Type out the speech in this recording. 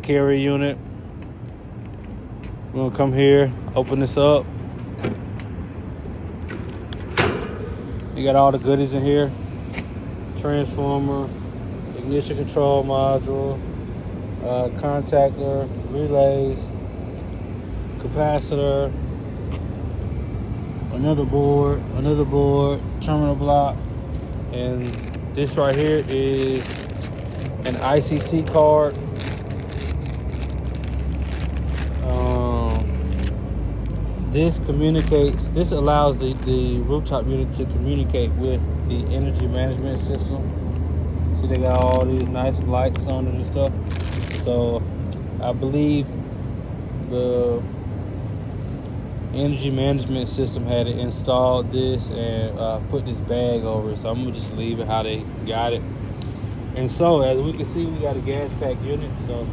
Carrier unit. We're gonna come here, open this up. You got all the goodies in here. Transformer, ignition control module, contactor, relays, capacitor, another board, terminal block, and this right here is an ICC card. This allows the rooftop unit to communicate with the energy management system. See, they got all these nice lights on it and stuff. So I believe the energy management system had installed this and put this bag over it. So I'm gonna just leave it how they got it. And so as we can see, we got a gas pack unit. So